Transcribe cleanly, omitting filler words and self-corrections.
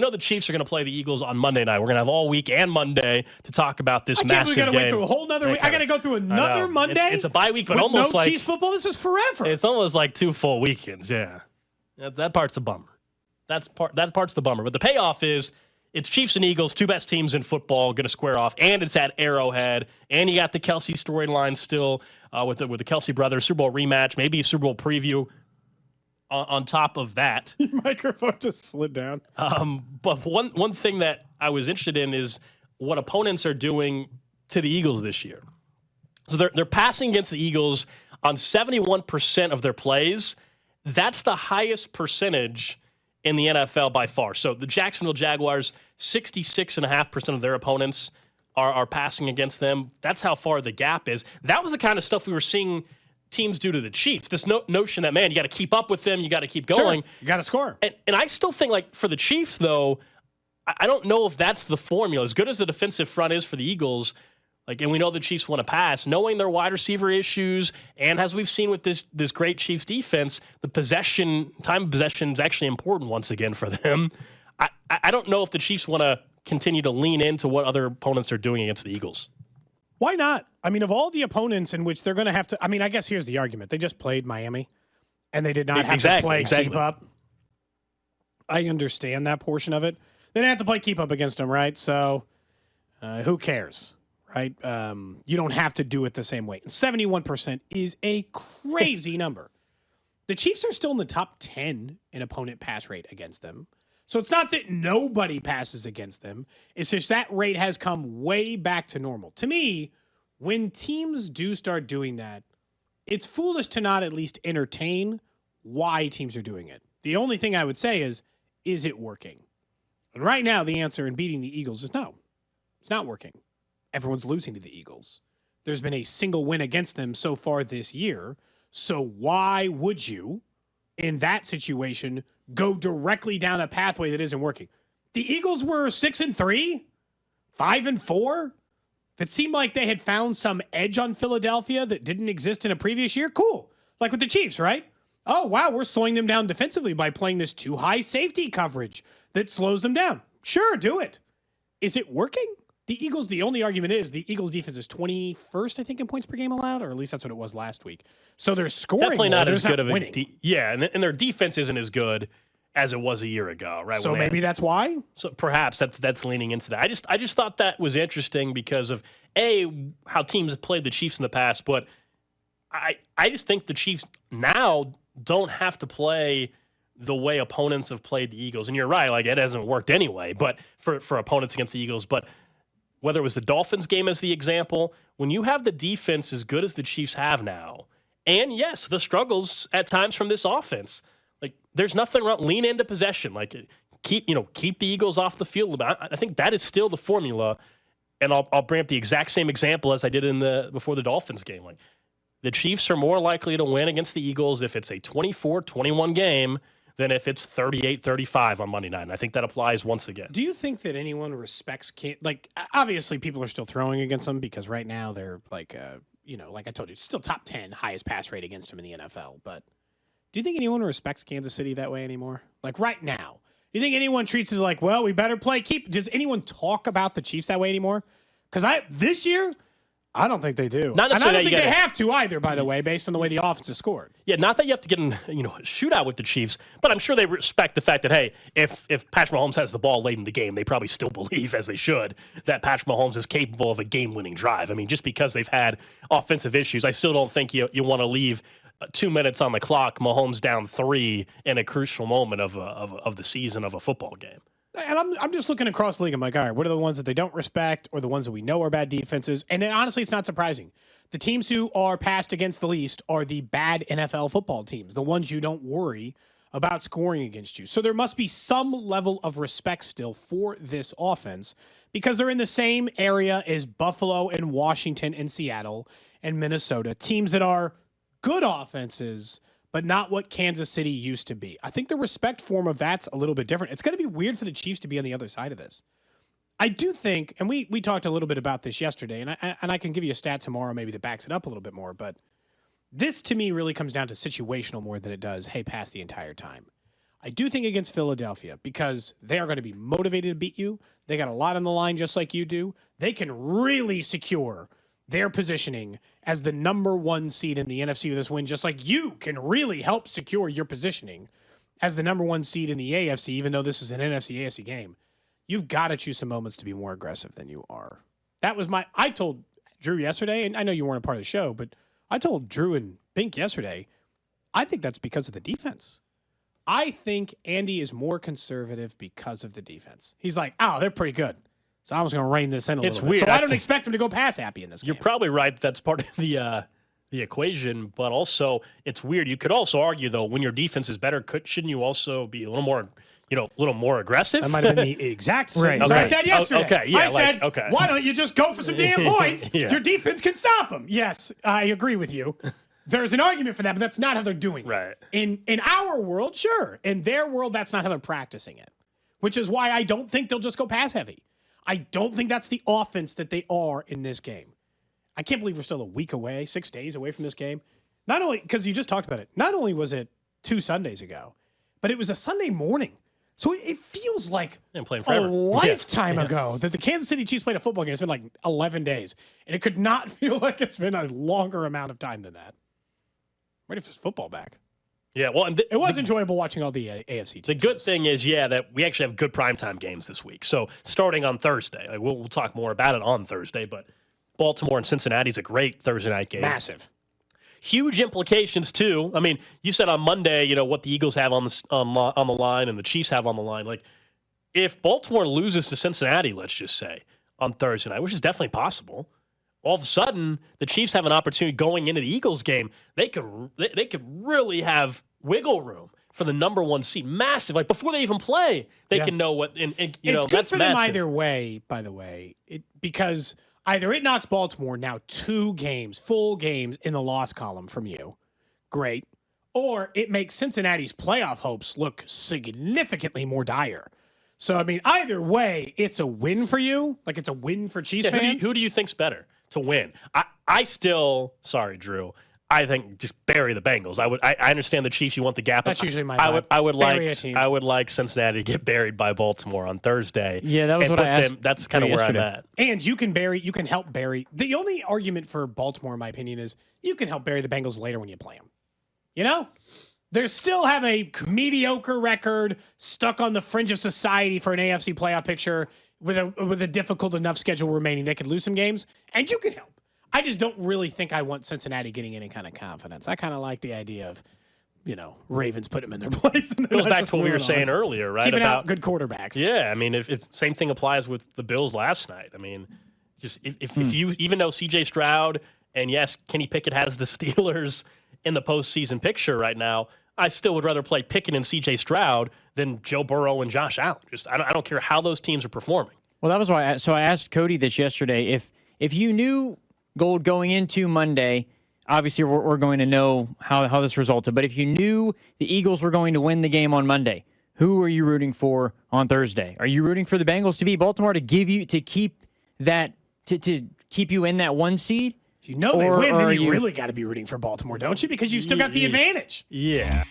know the Chiefs are going to play the Eagles on Monday night. We're going to have all week and Monday to talk about this massive game. I got to wait through a whole nother week. I got to go through another Monday. It's a bye week, but with almost no like Chiefs football. This is forever. It's almost like 2 full weekends. Yeah, that part's a bummer. That part's the bummer. But the payoff is it's Chiefs and Eagles, 2 best teams in football, going to square off, and it's at Arrowhead, and you got the Kelsey storyline still with the Kelsey brothers, Super Bowl rematch, maybe a Super Bowl preview. On top of that, your microphone just slid down. But one thing that I was interested in is what opponents are doing to the Eagles this year. So they're passing against the Eagles on 71% of their plays. That's the highest percentage in the NFL by far. So the Jacksonville Jaguars, 66.5% of their opponents are passing against them. That's how far the gap is. That was the kind of stuff we were seeing teams do to the Chiefs. This notion that, man, you got to keep up with them, you got to keep going. Sure, you got to score. And I still think, like, for the Chiefs, though, I don't know if that's the formula. As good as the defensive front is for the Eagles, like, and we know the Chiefs want to pass, knowing their wide receiver issues, and as we've seen with this great Chiefs defense, the time of possession is actually important once again for them. I don't know if the Chiefs want to continue to lean into what other opponents are doing against the Eagles. Why not? I mean, of all the opponents in which they're going to have to, I mean, I guess here's the argument. They just played Miami, and they did not have to play keep up. I understand that portion of it. They didn't have to play keep up against them, right? So who cares, right? You don't have to do it the same way. And 71% is a crazy number. The Chiefs are still in the top 10 in opponent pass rate against them. So it's not that nobody passes against them. It's just that rate has come way back to normal. To me, when teams do start doing that, it's foolish to not at least entertain why teams are doing it. The only thing I would say is it working? And right now, the answer in beating the Eagles is no. It's not working. Everyone's losing to the Eagles. There's been a single win against them so far this year. So why would you, in that situation, go directly down a pathway that isn't working? The Eagles were 6-3, 5-4. If it seemed like they had found some edge on Philadelphia that didn't exist in a previous year, cool. Like with the Chiefs, right? Oh, wow, we're slowing them down defensively by playing this too high safety coverage that slows them down. Sure, do it. Is it working? The Eagles, the only argument is the Eagles defense is 21st, I think, in points per game allowed, or at least that's what it was last week. So they're scoring. Definitely not as good of a winning. and their defense isn't as good as it was a year ago, right? So maybe that's why. So perhaps that's leaning into that. I just thought that was interesting because of how teams have played the Chiefs in the past, but I just think the Chiefs now don't have to play the way opponents have played the Eagles. And you're right, like it hasn't worked anyway, but for opponents against the Eagles, but whether it was the Dolphins game as the example, when you have the defense as good as the Chiefs have now, and yes, the struggles at times from this offense, like there's nothing wrong. Lean into possession, like keep the Eagles off the field. I think that is still the formula, and I'll bring up the exact same example as I did before the Dolphins game. Like the Chiefs are more likely to win against the Eagles if it's a 24-21 game than if it's 38-35 on Monday night. And I think that applies once again. Do you think that anyone respects like obviously people are still throwing against them because right now they're like like I told you, it's still top 10 highest pass rate against them in the NFL. But do you think anyone respects Kansas City that way anymore? Like right now, do you think anyone treats it like, well, we better play keep? Does anyone talk about the Chiefs that way anymore? Because this year, I don't think they do. Not and I don't think they have to either, by the way, based on the way the offense has scored. Yeah, not that you have to get in a shootout with the Chiefs, but I'm sure they respect the fact that, hey, if Patrick Mahomes has the ball late in the game, they probably still believe, as they should, that Patrick Mahomes is capable of a game-winning drive. I mean, just because they've had offensive issues, I still don't think you want to leave 2 minutes on the clock, Mahomes down 3 in a crucial moment of the season of a football game. And I'm just looking across the league. I'm like, all right, what are the ones that they don't respect or the ones that we know are bad defenses? And honestly, it's not surprising. The teams who are passed against the least are the bad NFL football teams, the ones you don't worry about scoring against you. So there must be some level of respect still for this offense because they're in the same area as Buffalo and Washington and Seattle and Minnesota, teams that are good offenses, but not what Kansas City used to be. I think the respect form of that's a little bit different. It's going to be weird for the Chiefs to be on the other side of this. I do think, and we talked a little bit about this yesterday, and I can give you a stat tomorrow maybe that backs it up a little bit more, but this to me really comes down to situational more than it does, hey, pass the entire time. I do think against Philadelphia, because they are going to be motivated to beat you. They got a lot on the line just like you do. They can really secure their positioning as the number 1 seed in the NFC with this win, just like you can really help secure your positioning as the number 1 seed in the AFC, even though this is an NFC-AFC game. You've got to choose some moments to be more aggressive than you are. I told Drew yesterday, and I know you weren't a part of the show, but I told Drew and Pink yesterday, I think that's because of the defense. I think Andy is more conservative because of the defense. He's like, they're pretty good. So I was going to rein this in a little bit. Weird. So I don't expect him to go pass happy in this game. You're probably right. That's part of the equation, but also it's weird. You could also argue, though, when your defense is better, shouldn't you also be a little more aggressive? That might have been the exact same I said yesterday. Okay, yeah, I said, why don't you just go for some damn points? Your defense can stop them. Yes, I agree with you. There's an argument for that, but that's not how they're doing it. Right. In our world, sure. In their world, that's not how they're practicing it, which is why I don't think they'll just go pass heavy. I don't think that's the offense that they are in this game. I can't believe we're still a week away, 6 days away from this game. Not only, because you just talked about it, not only was it 2 Sundays ago, but it was a Sunday morning. So it feels like a lifetime ago that the Kansas City Chiefs played a football game. It's been like 11 days. And it could not feel like it's been a longer amount of time than that. Ready for this football back. Yeah, well, and it was enjoyable watching all the AFC teams. The good thing is, that we actually have good primetime games this week. So starting on Thursday, we'll talk more about it on Thursday, but Baltimore and Cincinnati is a great Thursday night game. Massive. Huge implications, too. I mean, you said on Monday, what the Eagles have on the line and the Chiefs have on the line. Like, if Baltimore loses to Cincinnati, let's just say, on Thursday night, which is definitely possible, all of a sudden, the Chiefs have an opportunity going into the Eagles game. They could really have wiggle room for the number 1 seed. Massive. Like, before they even play, they can know what, and it's good that's for them either way, by the way, because either it knocks Baltimore now 2 games, full games in the loss column from you. Great. Or it makes Cincinnati's playoff hopes look significantly more dire. So, I mean, either way, it's a win for you. Like, it's a win for Chiefs fans. Who do you think's better to win? I still, sorry, Drew, I think just bury the Bengals. I understand the Chiefs. You want the gap. That's usually my vibe. I would like Cincinnati to get buried by Baltimore on Thursday. Yeah, that was what I asked. That's kind of where I'm at. And you can help bury. The only argument for Baltimore, in my opinion, is you can help bury the Bengals later when you play them. They still have a mediocre record, stuck on the fringe of society for an AFC playoff picture with a difficult enough schedule remaining. They could lose some games, and you can help. I just don't really think I want Cincinnati getting any kind of confidence. I kind of like the idea of, Ravens put them in their place. It goes back to what we were saying earlier, right? Keeping out good quarterbacks. Yeah, I mean, if same thing applies with the Bills last night. I mean, just if you, even though C.J. Stroud and yes, Kenny Pickett has the Steelers in the postseason picture right now, I still would rather play Pickett and C.J. Stroud than Joe Burrow and Josh Allen. I don't care how those teams are performing. Well, that was why. I asked Cody this yesterday. If you knew Gold going into Monday, obviously we're going to know how this resulted. But if you knew the Eagles were going to win the game on Monday, who are you rooting for on Thursday? Are you rooting for the Bengals to beat Baltimore to keep you in that 1 seed? If you know they win, then you really got to be rooting for Baltimore, don't you? Because you've still got the advantage. Yeah.